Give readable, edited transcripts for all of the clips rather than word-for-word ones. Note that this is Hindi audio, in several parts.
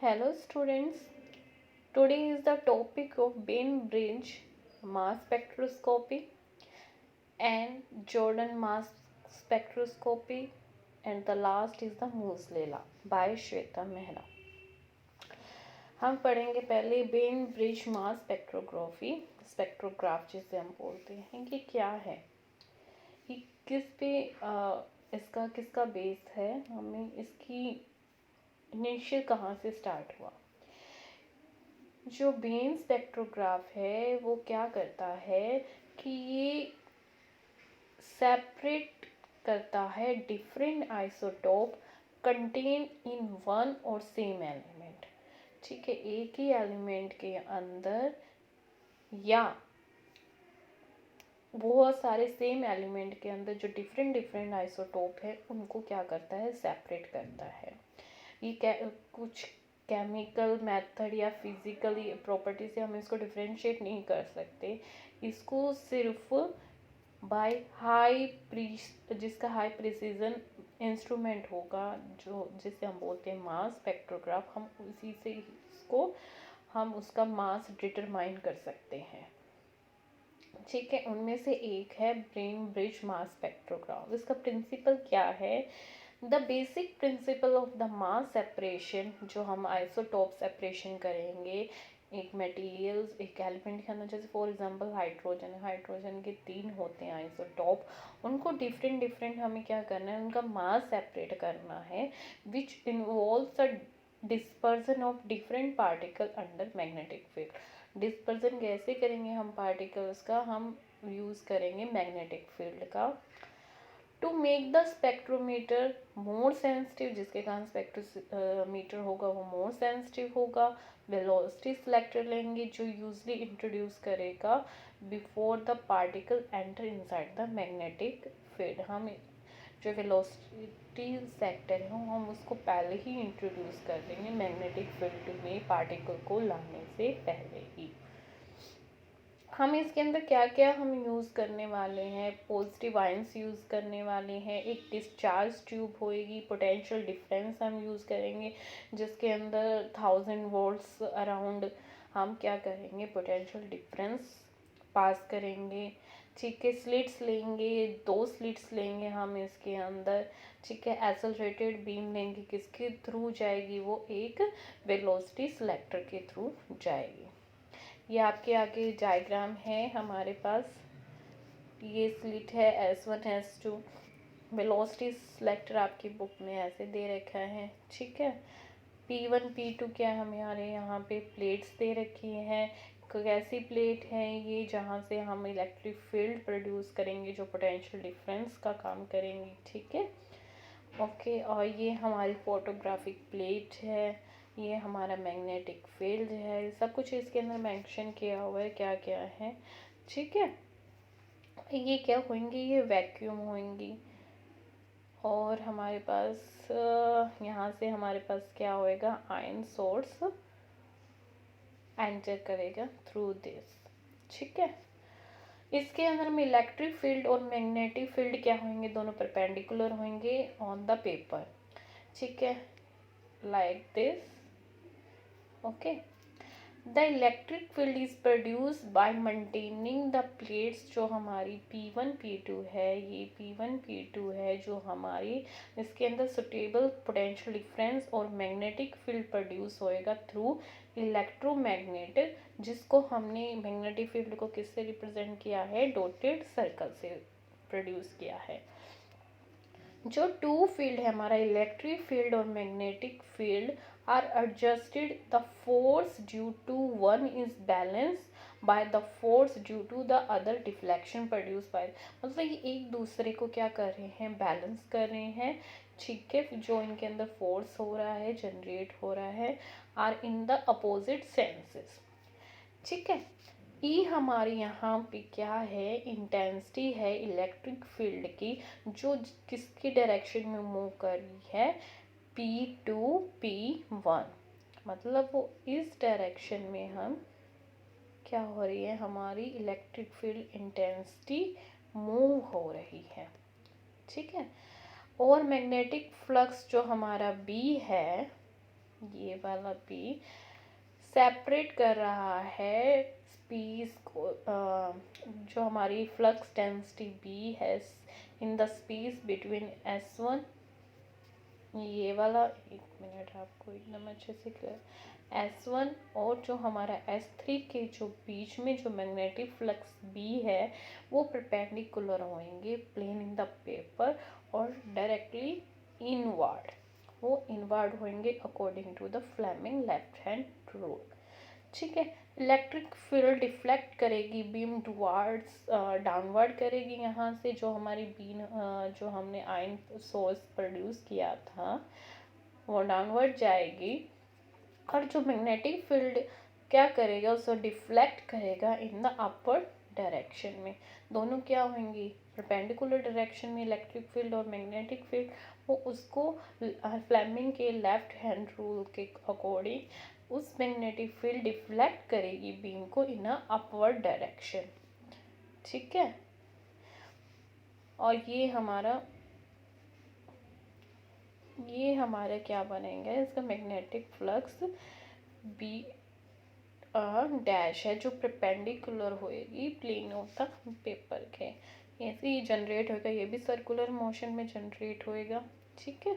Hello students, today is the topic of Bainbridge mass spectroscopy and Jordan mass spectroscopy, and the last is the Moslella by Shweta Mehra. हम पढ़ेंगे पहले बेनब्रिज मास स्पेक्ट्रोग्राफी, स्पेक्ट्रोग्राफ जिसे हम बोलते हैं कि क्या है, ये किस पे इसका किसका बेस है, हमें इसकी इनिशियल कहाँ से स्टार्ट हुआ। जो बेन स्पेक्ट्रोग्राफ है वो क्या करता है कि ये सेपरेट करता है different isotope contain in one और सेम एलिमेंट। ठीक है, एक ही एलिमेंट के अंदर या बहुत सारे सेम एलिमेंट के अंदर जो डिफरेंट डिफरेंट आइसोटोप है उनको क्या करता है, सेपरेट करता है। ये कुछ केमिकल मेथड या फिजिकल प्रॉपर्टी से हम इसको डिफरेंशिएट नहीं कर सकते। इसको सिर्फ बाय जिसका हाई प्रिसीजन इंस्ट्रूमेंट होगा, जो जिसे हम बोलते हैं मास स्पेक्ट्रोग्राफ, हम उसी से इसको हम उसका मास डिटरमाइन कर सकते हैं। ठीक है, उनमें से एक है बेनब्रिज मास स्पेक्ट्रोग्राफ। इसका प्रिंसिपल क्या है? The basic principle of the mass separation, जो हम आइसोटोप सेपरेशन करेंगे एक मटेरियल्स एक एलिमेंट के अंदर, जैसे फॉर एग्जांपल हाइड्रोजन के 3 होते हैं आइसोटोप, उनको डिफरेंट डिफरेंट हमें क्या करना है, उनका मास सेपरेट करना है, which involves a dispersion of different particle under magnetic field. Dispersion कैसे करेंगे हम पार्टिकल्स का, हम यूज़ करेंगे मैग्नेटिक फील्ड का। To make the spectrometer more sensitive, जिसके कारण स्पेक्ट्रोमीटर होगा वो मोर सेंसिटिव होगा, वेलोसिटी सिलेक्टर लेंगे जो यूजली इंट्रोड्यूस करेगा before the particle enter inside the magnetic field. हम जो वेलोसिटी सेक्टर है हम उसको पहले ही इंट्रोड्यूस कर देंगे मैग्नेटिक फील्ड में पार्टिकल को लाने से पहले ही। हम इसके अंदर क्या क्या हम यूज़ करने वाले हैं, पॉजिटिव आयंस यूज़ करने वाले हैं, एक डिस्चार्ज ट्यूब होएगी, पोटेंशियल डिफरेंस हम यूज़ करेंगे जिसके अंदर 1000 वोल्ट्स अराउंड हम क्या करेंगे, पोटेंशियल डिफरेंस पास करेंगे। ठीक है, स्लिट्स लेंगे, 2 स्लिट्स लेंगे हम इसके अंदर। ठीक है, एक्सेलरेटेड बीम लेंगे, किसके थ्रू जाएगी, वो एक वेलोसिटी सिलेक्टर के थ्रू जाएगी। ये आपके आगे डायग्राम है हमारे पास, ये स्लिट है S1 S2, वेलोसिटी सिलेक्टर आपकी बुक में ऐसे दे रखा है। ठीक है, P1 P2 क्या हमारे यहाँ पे प्लेट्स दे रखी हैं। कैसी प्लेट है ये, जहाँ से हम इलेक्ट्रिक फील्ड प्रोड्यूस करेंगे जो पोटेंशियल डिफरेंस का काम करेंगी। ठीक है, ओके, और ये हमारी फोटोग्राफिक प्लेट है, ये हमारा मैग्नेटिक फील्ड है, सब कुछ इसके अंदर मेंशन किया हुआ है क्या क्या है। ठीक है, ये क्या होंगी, ये वैक्यूम होंगी, और हमारे पास यहाँ से हमारे पास क्या होएगा, आयन सोर्स एंटर करेगा थ्रू दिस। ठीक है, इसके अंदर में इलेक्ट्रिक फील्ड और मैग्नेटिक फील्ड क्या होंगे, दोनों परपेंडिकुलर होंगे ऑन द पेपर। ठीक है, like this. Okay, the electric field is produced by maintaining the plates, जो हमारी P1 P2 है, ये P1 P2 है जो हमारी इसके अंदर सुटेबल पोटेंशियल डिफरेंस और मैग्नेटिक फील्ड प्रोड्यूस होएगा थ्रू इलेक्ट्रोमैग्नेट, जिसको हमने मैग्नेटिक फील्ड को किससे रिप्रेजेंट किया है, डॉटेड सर्कल से प्रोड्यूस किया है। जो टू फील्ड है हमारा इलेक्ट्रिक फील्ड और magnetic field are adjusted, the force due to one is balance by the force due to the other deflection produce by, मतलब ये एक दूसरे को क्या कर रहे हैं, बैलेंस कर रहे हैं। ठीक है, जो इनके अंदर फोर्स हो रहा है, जनरेट हो रहा है, are in the opposite senses. ठीक है, ई हमारे यहाँ पे क्या है, इंटेंसिटी है इलेक्ट्रिक फील्ड की, जो किसकी डायरेक्शन में मूव कर रही है, P2 P1, मतलब वो इस डायरेक्शन में हम क्या हो रही है, हमारी इलेक्ट्रिक फील्ड इंटेंसिटी मूव हो रही है। ठीक है, और मैग्नेटिक फ्लक्स जो हमारा B है, ये वाला बी सेपरेट कर रहा है स्पीस को, जो हमारी फ्लक्स डेंसिटी बी है in the space between S1, ये वाला, एक मिनट आपको एकदम अच्छे से क्लियर, S1 और जो हमारा S3 के जो बीच में जो मैग्नेटिक फ्लक्स B है वो परपेंडिकुलर होंगे प्लेन इन द पेपर और डायरेक्टली इनवर्ड, वो इनवर्ड होंगे according to the Fleming left hand rule. ठीक है, इलेक्ट्रिक फील्ड डिफ्लेक्ट करेगी बीम टुवार्ड्स, डाउनवर्ड करेगी यहाँ से, जो हमारी बीम जो हमने आयन सोर्स प्रोड्यूस किया था वो डाउनवर्ड जाएगी, और जो मैग्नेटिक फील्ड क्या करेगा उसको डिफ्लेक्ट करेगा इन द अपर डायरेक्शन में। दोनों क्या होंगी, परपेंडिकुलर डायरेक्शन में इलेक्ट्रिक फील्ड और मैग्नेटिक फील्ड, वो उसको फ्लेमिंग के लेफ्ट हैंड रूल के अकॉर्डिंग उस मैग्नेटिक फील्ड डिफ्लेक्ट करेगी बीम को इन अ अपवर्ड डायरेक्शन। ठीक है, और ये हमारा क्या बनेगा, इसका मैग्नेटिक फ्लक्स बी डैश है जो परपेंडिकुलर होएगी प्लेन ऑफ द पेपर के, ऐसे ही जनरेट होएगा, ये भी सर्कुलर मोशन में जनरेट होएगा। ठीक है,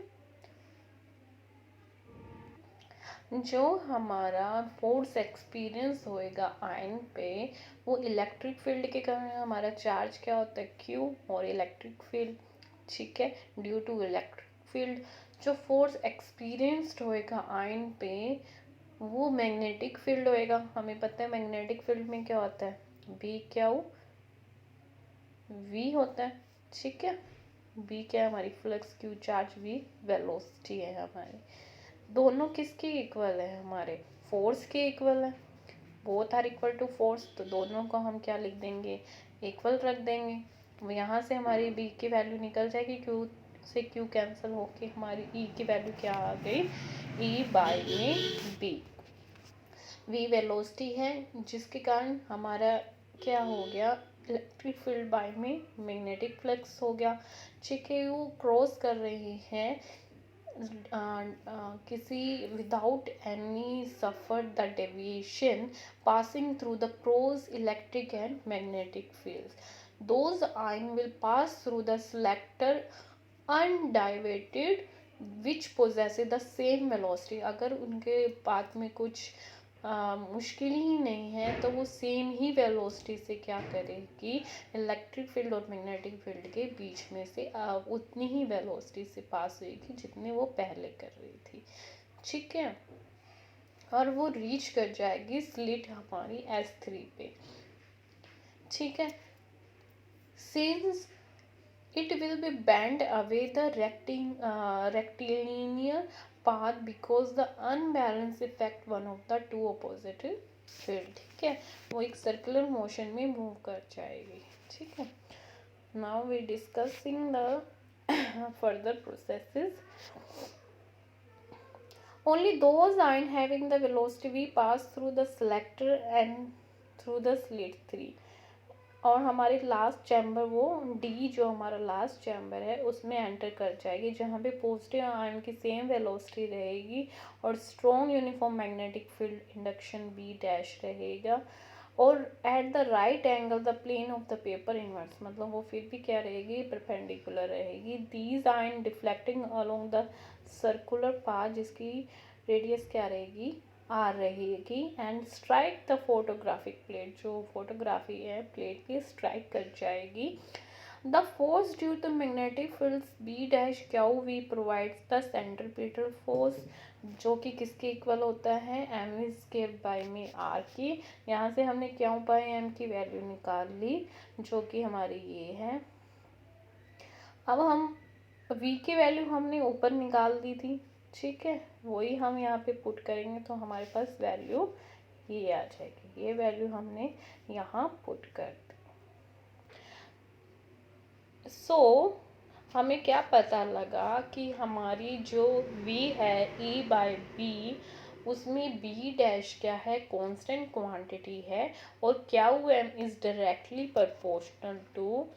जो हमारा फोर्स एक्सपीरियंस होएगा आयन पे वो इलेक्ट्रिक फील्ड के कारण, हमारा चार्ज क्या होता है Q और इलेक्ट्रिक फील्ड। ठीक है, ड्यू टू इलेक्ट्रिक फील्ड जो फोर्स एक्सपीरियंस्ड होएगा आयन पे वो मैग्नेटिक फील्ड होएगा। हमें पता है मैग्नेटिक फील्ड में क्या होता है, BQ V होता है। ठीक है, B क्या है हमारी flux, Q charge, V velocity है हमारी। दोनों किसके इक्वल है, हमारे फोर्स के इक्वल है, both are equal to force, तो दोनों को हम क्या लिख देंगे, इक्वल रख देंगे। यहाँ से हमारी B की वैल्यू निकल जाएगी, Q से Q कैंसिल होके हमारी E की वैल्यू क्या आ गई, E बाई में B। V वेलोसिटी है जिसके कारण हमारा क्या हो गया, इलेक्ट्रिक फील्ड बाय में मैग्नेटिक फ्लक्स हो गया। ठीक है, वो क्रॉस कर रही है किसी without any suffer the deviation passing through the cross electric and magnetic fields. Those ion will pass through the selector undivided which possesses the same velocity. अगर उनके पाथ में कुछ मुश्किल ही नहीं है तो वो सेम ही वेलोसिटी से क्या करेगी, इलेक्ट्रिक फील्ड और मैग्नेटिक फील्ड के बीच में से उतनी ही वेलोसिटी से पास हुई जितने वो पहले कर रही थी। ठीक है, और वो रीच कर जाएगी स्लिट हमारी S3 पे। ठीक है, since it will be bend away the rectilinear path because the unbalanced effect one of the two opposite field। ठीक है, वो एक सर्कुलर मोशन में मूव कर जाएगी। ठीक है, now we discussing the further processes. Only those ion having the velocity v pass through the selector and through the slit 3, और हमारे लास्ट चैम्बर वो डी जो हमारा लास्ट चैम्बर है उसमें एंटर कर जाएगी जहाँ पे पॉजिटिव आयन की सेम वेलोसिटी रहेगी और strong uniform magnetic field induction B dash रहेगा, और at the right angle the plane of the paper inverse, मतलब वो फिर भी क्या रहेगी, परपेंडिकुलर रहेगी। These ion deflecting along the circular path जिसकी रेडियस क्या रहेगी, आ रहेगी, and strike the photographic plate, जो फोटोग्राफी है प्लेट की स्ट्राइक कर जाएगी। The force due to magnetic fields B dash q v provides the centripetal force जो कि किसके इक्वल होता है, एम वी स्केयर बाई में आर की। यहाँ से हमने क्यू बाई एम की वैल्यू निकाल ली जो कि हमारी ये है। अब हम v की वैल्यू हमने ऊपर निकाल दी थी। ठीक है, वही हम यहाँ पे पुट करेंगे तो हमारे पास वैल्यू ये आ जाएगी, ये वैल्यू हमने यहाँ पुट कर दी। हमें क्या पता लगा कि हमारी जो v है E बाई बी उसमें b डैश क्या है, कांस्टेंट क्वांटिटी है, और q m is directly proportional to,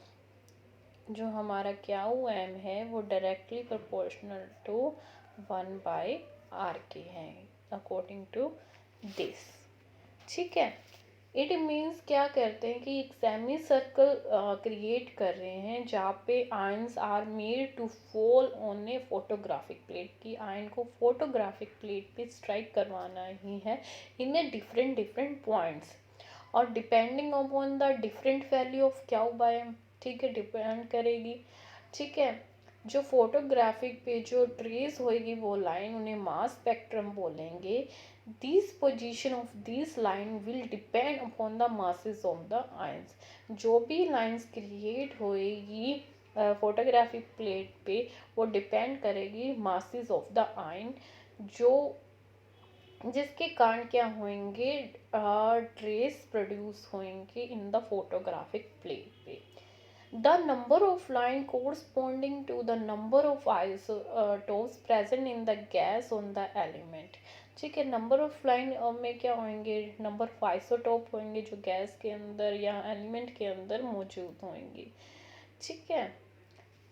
जो हमारा क्यू एम है वो directly proportional to 1/r are के हैं अकॉर्डिंग टू दिस। ठीक है, इट मीन्स क्या करते हैं कि एक सेमी सर्कल क्रिएट कर रहे हैं जहाँ पे ions are made to fall on a photographic plate, की आयन को फोटोग्राफिक प्लेट पे स्ट्राइक करवाना ही है in a different different points, और depending upon the different value of q by m, ठीक है, डिपेंड करेगी। ठीक है, जो फोटोग्राफिक पे जो ट्रेस होएगी वो लाइन, उन्हें मास स्पेक्ट्रम बोलेंगे। This position of this line will depend upon the masses of the ions. जो भी लाइंस क्रिएट होएगी फोटोग्राफिक प्लेट पे वो डिपेंड करेगी मासेस ऑफ द आयन, जो जिसके कारण क्या होंगे, ट्रेस प्रोड्यूस होंगे इन द फोटोग्राफिक प्लेट पे। The number of line corresponding to the number of isotopes present in the gas on the element। ठीक है, नंबर ऑफ लाइन में क्या होंगे, नंबर ऑफ आइसोटोप होंगे जो गैस के अंदर या एलिमेंट के अंदर मौजूद होंगे। ठीक है,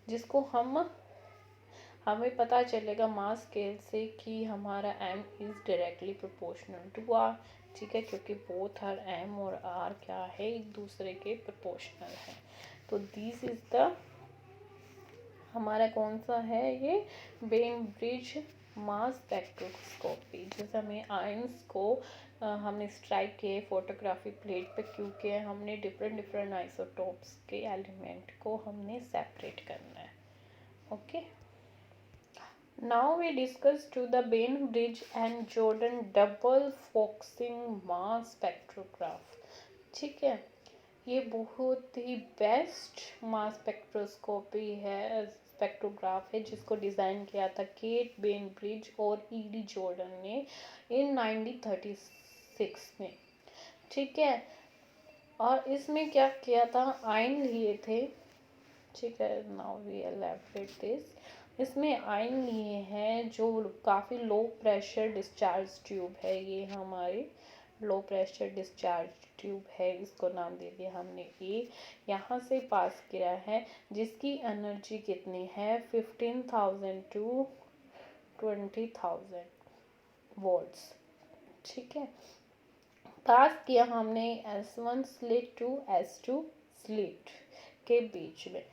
जिसको हमें पता चलेगा मास स्केल से कि हमारा m is directly proportional to r। ठीक है, क्योंकि बोथ आर m और r क्या है, एक दूसरे के प्रोपोर्शनल है। तो दिस इज द हमारा कौन सा है, ये बेन-ब्रिज मास स्पेक्ट्रोस्कोपी, जैसे हमें आयंस को हमने स्ट्राइक किए फोटोग्राफिक प्लेट पे, क्योंकि हमने डिफरेंट डिफरेंट आइसोटोप्स के एलिमेंट को हमने सेपरेट करना है। Okay, now we discuss to the Bainbridge and Jordan double focusing mass spectrograph. ठीक है, ये बहुत ही बेस्ट मास स्पेक्ट्रोस्कोपी है, स्पेक्ट्रोग्राफ है, जिसको डिज़ाइन किया था केट बेन-ब्रिज और ईडी जॉर्डन ने इन 1936 में। ठीक है, और इसमें क्या किया था, आयन लिए थे। ठीक है, नाउ वी एलैबोरेट दिस। इसमें आयन लिए हैं जो काफ़ी लो प्रेशर डिस्चार्ज ट्यूब है, ये हमारे लो प्रेशर डिस्चार्ज ट्यूब है, इसको नाम दे दिया हमने ए। यहाँ से पास किया है, जिसकी एनर्जी कितनी है 15,000 टू 20,000 वोल्ट्स। ठीक है, पास किया हमने S1 slit to S2 slit के बीच में।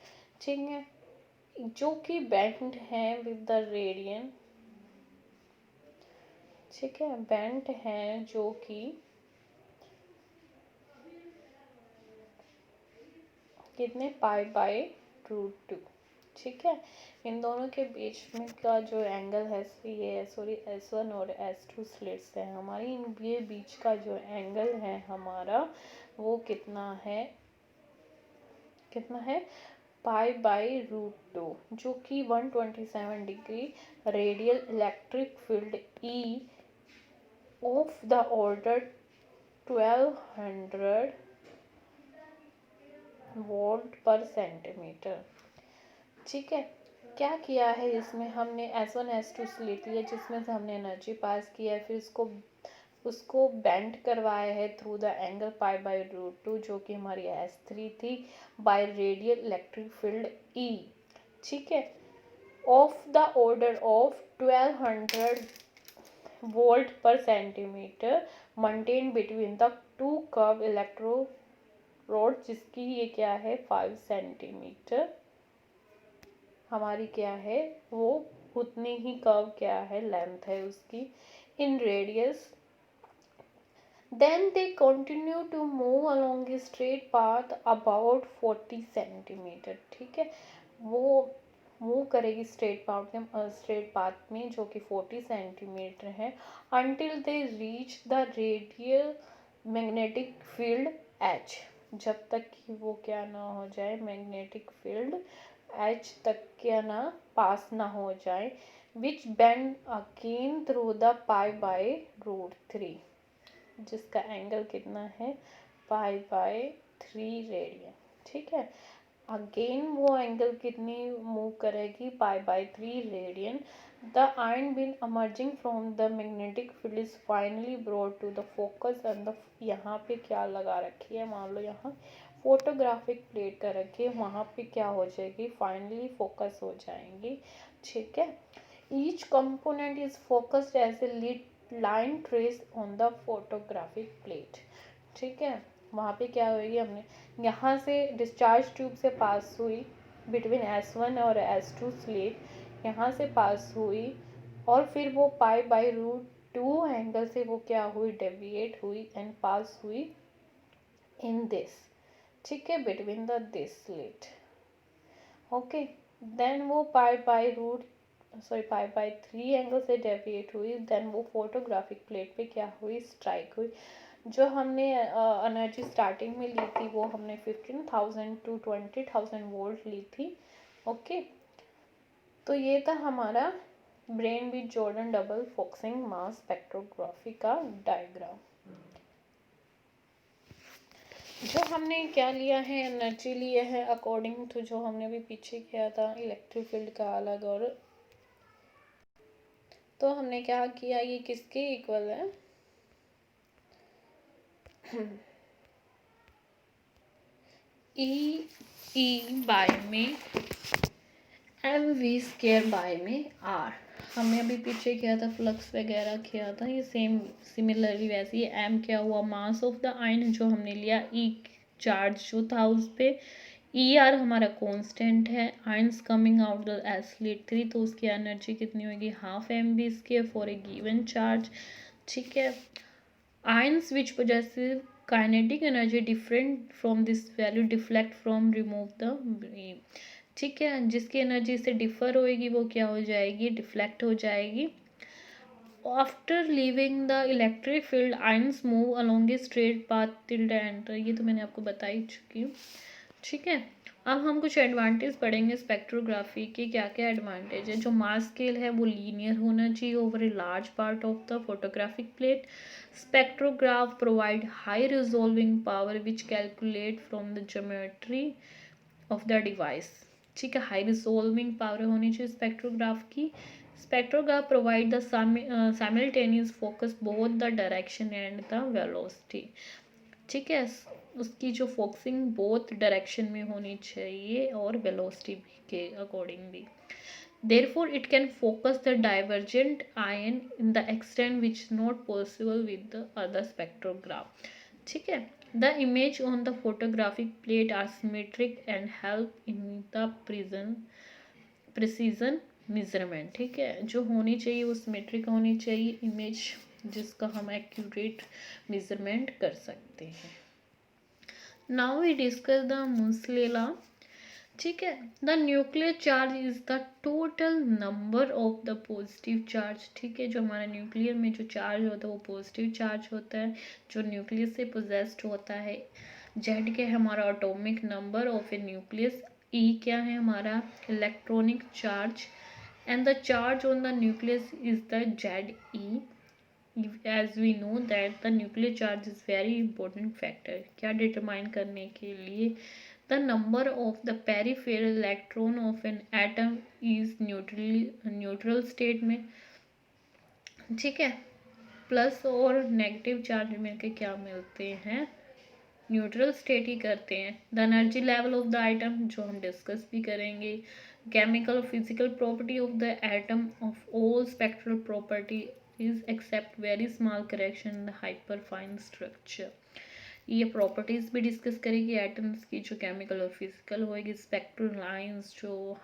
ठीक है, जो कि बेंड है विद द रेडियन। ठीक है, बेंड है जो कि कितने π/√2। ठीक है, इन दोनों के बीच में का जो एंगल है, ये सॉरी S1 और S2 स्लिट्स है हमारी, इन ये बीच का जो एंगल है हमारा वो कितना है π/√2, जो कि 127 degree radial electric field E of the order 1200 volt per centimetre. ठीक है, क्या किया है इसमें, हमने S1 S2 स्लिट लिया जिसमें से हमने एनर्जी पास किया है, फिर उसको बेंड करवाया है थ्रू द एंगल π/√2, जो कि हमारी S3 थी, by radial electric field E। ठीक है, of the order of 1200 volt per centimetre maintain between the two curve electrode, जिसकी ये क्या है 5 सेंटीमीटर हमारी क्या है, वो उतनी ही कर्व क्या है लेंथ है उसकी in radius. Then they continue to move along a straight path about 40 centimetre. ठीक है, वो मूव करेगी स्ट्रेट पाथ में जो कि 40 सेंटीमीटर है, until they reach the radial magnetic field H, जब तक कि वो क्या ना हो जाए, मैग्नेटिक फील्ड H तक क्या ना पास ना हो जाए, विच बेंड अगेन थ्रू द π/√3, जिसका एंगल कितना है π/3 रेडियन। ठीक है, अगेन वो एंगल कितनी मूव करेगी π/3 radian. The ion being emerging from the magnetic field is finally brought to the focus and the, यहाँ पे क्या लगा रखी है, मान लो यहाँ फोटोग्राफिक प्लेट कर रखी है, वहाँ पे क्या हो जाएगी, फाइनली फोकस हो जाएंगी। ठीक है, Each component is focused as a line trace on the photographic plate. ठीक है, वहाँ पे क्या होगी, हमने यहाँ से डिस्चार्ज ट्यूब से पास हुई बिटवीन S1 और S2 स्लिट, यहाँ से पास हुई और फिर वो पाई/√2 एंगल से वो क्या हुई, डेविएट हुई एंड पास हुई इन दिस, ठीक है, between the this slit. Okay, then वो पाई/3 एंगल से डेविएट हुई, देन वो फोटोग्राफिक प्लेट पे क्या हुई, स्ट्राइक हुई. जो हमने एनर्जी स्टार्टिंग में ली थी वो हमने 15,000 to 20,000 वोल्ट ली थी. ओके, तो ये था हमारा brain with Jordan double focusing mass spectrography का डायग्राम. जो हमने क्या लिया है, एनर्जी लिए है अकॉर्डिंग टू जो हमने भी पीछे किया था इलेक्ट्रिक फील्ड का अलग, और तो हमने क्या किया, ये किसके इक्वल है, ई बाय में mv² बाय में r. हमने अभी पीछे किया था फ्लक्स वगैरह किया था, ये सेम सिमिलरली वैसे ही m क्या हुआ, मास ऑफ द आयन जो हमने लिया, e चार्ज जो था उस पे, ER हमारा कांस्टेंट है, ions coming out the S3 तो उसकी एनर्जी कितनी होगी, ½ mv² for a given charge. ठीक है, ions which possessive kinetic energy different from this value deflect from remove the beam. ठीक है, जिसकी एनर्जी से डिफर होएगी वो क्या हो जाएगी, डिफ्लेक्ट हो जाएगी. After leaving the electric field ions move along a straight path till the enter. ये तो मैंने आपको बता ही चुकी हूँ. ठीक है, अब हम कुछ एडवांटेज पढ़ेंगे स्पेक्ट्रोग्राफी के. क्या क्या एडवांटेज है, जो मास स्केल है वो लीनियर होना चाहिए over a large part of the photographic plate. Spectrograph provide high resolving power which calculate from the geometry of the device. ठीक है, हाई रिजॉल्विंग पावर होनी चाहिए स्पेक्ट्रोग्राफ की. Spectrograph provide the simultaneous focus both the direction and the velocity. ठीक है, उसकी जो फोकसिंग बोथ डायरेक्शन में होनी चाहिए और वेलोसिटी के अकॉर्डिंग भी. Therefore, it can focus the divergent ion in the extent which is not possible with the other spectrograph. ठीक है, the image on the photographic plate are symmetric and help in the precision measurement. ठीक है, जो होनी चाहिए वो सिमेट्रिक होनी चाहिए इमेज, जिसका हम एक्यूरेट मेजरमेंट कर सकते हैं. नाउ वी डिस्कस द मुस्लेला. ठीक है, the nuclear charge is the total number of the positive charge. ठीक है, जो हमारा न्यूक्लियर में जो चार्ज होता है वो पॉजिटिव चार्ज होता है, जो न्यूक्लियस से पोजेस्ड होता है. जेड क्या है हमारा atomic number of a nucleus. E क्या है हमारा electronic charge, and the charge on the nucleus is the ZE. as we know that the nuclear charge is very important factor. क्या डिटरमाइन करने के लिए, the number of the peripheral electron of an atom is neutral state में. ठीक है, प्लस और नेगेटिव चार्ज मिलके क्या मिलते हैं, न्यूट्रल स्टेट ही करते हैं. The energy level of the item जो हम डिस्कस भी करेंगे. केमिकल और physical property of the atom of all spectral property is except very small correction in the hyperfine structure. ये प्रॉपर्टीज भी डिस्कस करेगी एटम्स की, जो केमिकल और फिजिकल होएगी. स्पेक्ट्रल लाइंस जो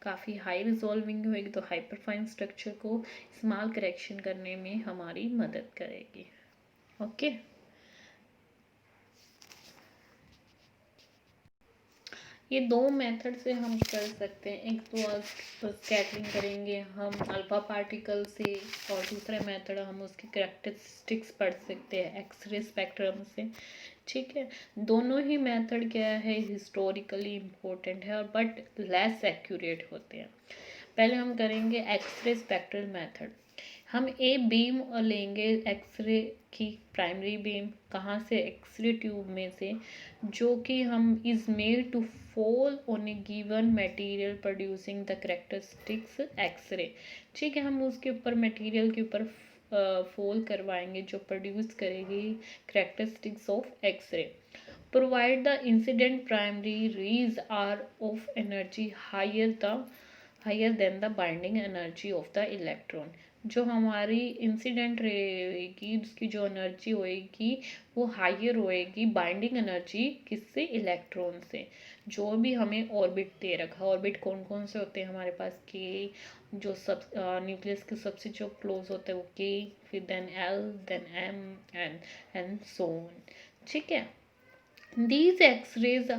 काफ़ी हाई रिजॉल्विंग होएगी तो हाइपर फाइन स्ट्रक्चर को स्मॉल करेक्शन करने में हमारी मदद करेगी. ओके, ये दो मेथड से हम कर सकते हैं. एक तो स्कैटरिंग करेंगे हम अल्फा पार्टिकल से, और दूसरा मेथड हम उसकी कैरेक्टरिस्टिक्स पढ़ सकते हैं एक्सरे स्पेक्ट्रम से. ठीक है, दोनों ही मेथड क्या है, हिस्टोरिकली इम्पोर्टेंट है और बट लेस एक्यूरेट होते हैं. पहले हम करेंगे एक्सरे स्पेक्ट्रल मेथड. हम ए बीम लेंगे एक्सरे की प्राइमरी बीम, कहाँ से, एक्सरे ट्यूब में से, जो कि हम is made to fall on a given material producing the characteristics x ray. ठीक है, हम उसके ऊपर मटेरियल के ऊपर फॉल करवाएंगे जो प्रोड्यूस करेगी characteristics of x ray. Provide the incident primary rays are of energy higher the higher than the binding energy of the electron. जो हमारी इंसिडेंट रहेगी उसकी जो एनर्जी होएगी वो हायर होएगी बाइंडिंग एनर्जी किससे, इलेक्ट्रॉन से। जो भी हमें ऑर्बिट दे रखा, ऑर्बिट कौन कौन से होते हैं हमारे पास, के, जो सब न्यूक्लियस के सबसे जो क्लोज होते हैं वो के, फिर then L, then M, and so on. ठीक है, these x-rays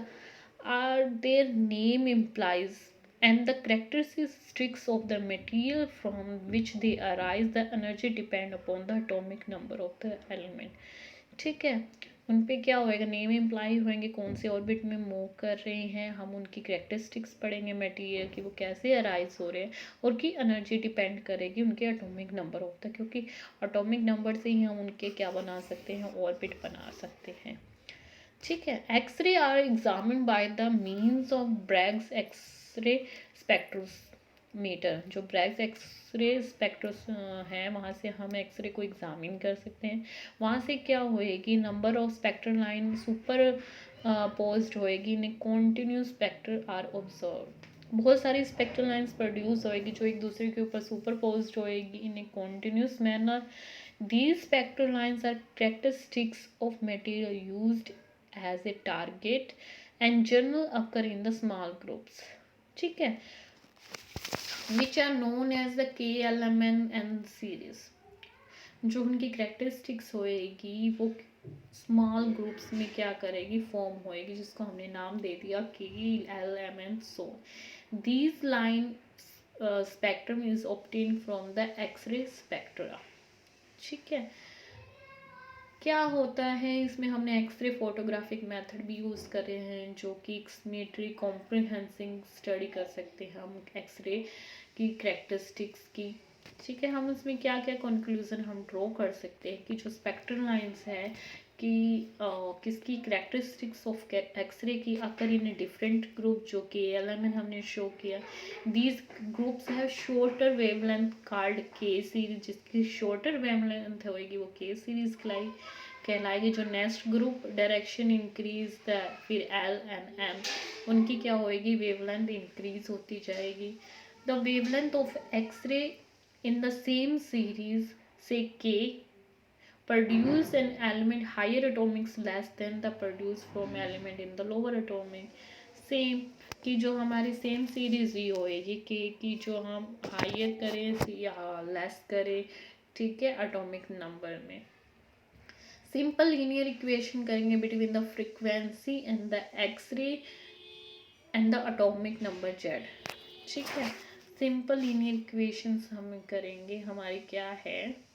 are their name implies and the characteristics of the material from which they arise, the energy depend upon the atomic number of the element। ठीक है, उन पे क्या होएगा, नेम इम्प्लाई होएंगे, कौन से ऑर्बिट में मूव कर रहे हैं, हम उनकी करेक्टरिस्टिक्स पढ़ेंगे मटेरियल की, वो कैसे अराइज हो रहे हैं, और की एनर्जी डिपेंड करेगी उनके एटॉमिक नंबर ऑफ द, क्योंकि एटॉमिक नंबर से ही हम उनके क्या बना सकते हैं, ऑर्बिट बना सकते हैं। ठीक है, x ray are examine by the means of Braggs x ray spectrometer. जो ब्रैग्स एक्सरे स्पेक्ट्रोस है वहाँ से हम एक्सरे को एग्जामिन कर सकते हैं। वहाँ से क्या होएगी, number of spectral line super posed होएगी इन कॉन्टिन्यूस स्पेक्ट्रल आर ऑब्जर्व। बहुत सारी स्पेक्ट्रल लाइन्स प्रोड्यूस होएगी जो एक दूसरे के ऊपर सुपर पोज्ड होएगी in a continuous manner. These spectral lines are characteristics of material used as a target and general occur in the small groups। ठीक है, which are known as the KLMN and series। जो उनकी characteristics होएगी वो स्मॉल ग्रुप्स में क्या करेगी, फॉर्म होएगी, जिसको हमने नाम दे दिया KLMN। So these line spectrum is obtained from the X-ray spectra। ठीक है, क्या होता है इसमें, हमने एक्सरे फोटोग्राफिक मेथड भी यूज़ कर रहे हैं जो कि एक्समेट्री कॉम्प्रिहेंसिंग स्टडी कर सकते हैं हम एक्सरे की करेक्टरिस्टिक्स की। ठीक है, हम उसमें क्या क्या कंक्लूजन हम ड्रॉ कर सकते हैं कि जो स्पेक्ट्रल लाइंस है कि किसकी करेक्टरिस्टिक्स ऑफ एक्सरे की अकर इन डिफरेंट ग्रुप, जो कि एलएमएन हमने शो किया। These groups have shorter wavelength called K series, जिसकी शॉर्टर वेवलेंथ होएगी वो के सीरीज कहलाएगी। जो next group direction increase the, फिर एल एंड एम, उनकी क्या होएगी, वेवलेंथ इंक्रीज होती जाएगी। The wavelength of x ray in the same series, say K, produce an element higher atomics less than the produce from element in the lower atomic। Same कि जो हमारी सेम सीरीज ही होएगी K की, जो हम हायर करें या लेस करें, ठीक है, एटॉमिक नंबर में। सिंपल लीनियर इक्वेशन करेंगे between the frequency and the x ray and the atomic number Z। ठीक है, सिंपल लीनियर इक्वेशंस हम करेंगे, हमारी क्या है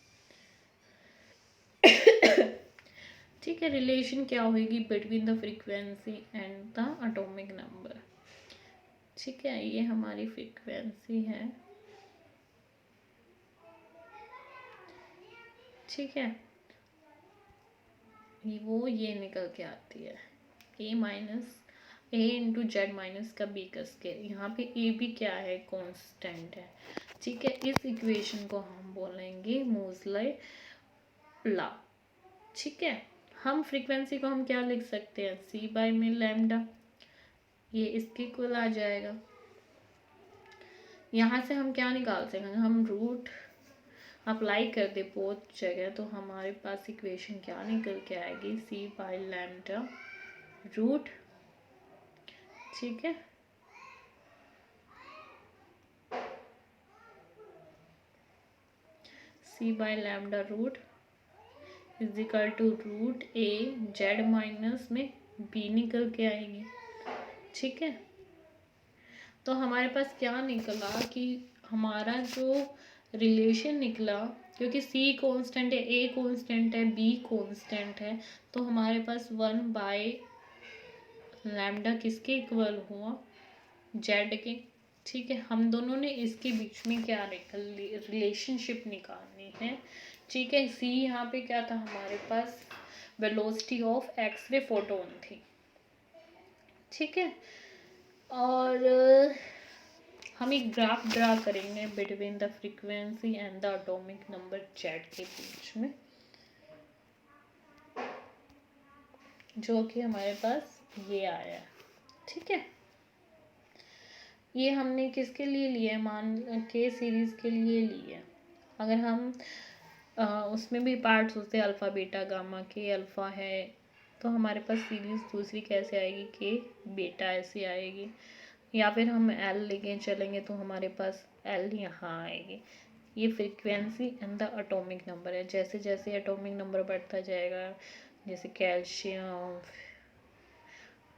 ठीक है, रिलेशन क्या होगी between the frequency and the atomic number. ठीक है, ये हमारी फ्रीक्वेंसी है। ठीक है, ये निकल के आती है a minus A into Z minus का बी का स्केयर। यहाँ पे ए भी क्या है, कांस्टेंट है। ठीक है, इस इक्वेशन को हम बोलेंगे मोजले लॉ। ठीक है, हम फ्रीक्वेंसी को हम क्या लिख सकते हैं, सी बाय में लैम्डा, ये इसके इक्वल आ जाएगा। यहाँ से हम क्या निकाल सकेंगे, हम रूट अप्लाई कर दे बहुत जगह, तो हमारे पास इक्वेशन क्या निकल के आएगी, सी बाय लैम्डा रूट। ठीक है, C by lambda root is equal to root A Z minus में बी निकल के आएगी। ठीक है, तो हमारे पास क्या निकला कि हमारा जो रिलेशन निकला, क्योंकि सी कांस्टेंट है, ए कांस्टेंट है, बी कांस्टेंट है, तो हमारे पास 1 बाय लैम्डा किसके इक्वल हुआ, जेड के। ठीक है, हम दोनों ने इसके बीच में क्या रिलेशनशिप निकालनी है। ठीक है, सी यहाँ पे क्या था हमारे पास, वेलोसिटी ऑफ एक्सरे फोटोन थी। ठीक है, और हम एक ग्राफ ड्रा करेंगे between the frequency and the atomic number Z के बीच में, जो कि हमारे पास ये आया है। ठीक है, ये हमने किसके लिए लिया है, मान के सीरीज़ के लिए लिए है। अगर हम उसमें भी पार्ट्स होते हैं अल्फ़ा बीटा गामा, के अल्फ़ा है, तो हमारे पास सीरीज़ दूसरी कैसे आएगी, के बीटा ऐसे आएगी। या फिर हम एल लेके चलेंगे तो हमारे पास एल यहाँ आएगी। ये frequency and the atomic number है। जैसे जैसे एटॉमिक नंबर बढ़ता जाएगा, जैसे कैल्शियम,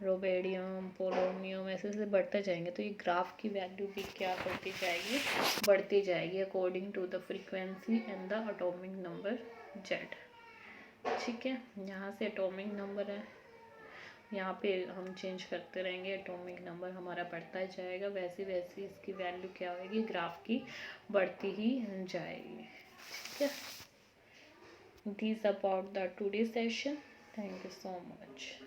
रोबेडियम, पोलोनियम, ऐसे ऐसे बढ़ते जाएंगे, तो ये ग्राफ की वैल्यू भी क्या करती जाएगी, बढ़ती जाएगी according to the frequency and the atomic number Z. ठीक है, यहाँ से एटॉमिक नंबर है, यहाँ पे हम चेंज करते रहेंगे, एटॉमिक नंबर हमारा बढ़ता जाएगा, वैसे वैसे इसकी वैल्यू क्या होगी, ग्राफ की बढ़ती ही जाएगी। ठीक है, this about the today session. Thank you so much.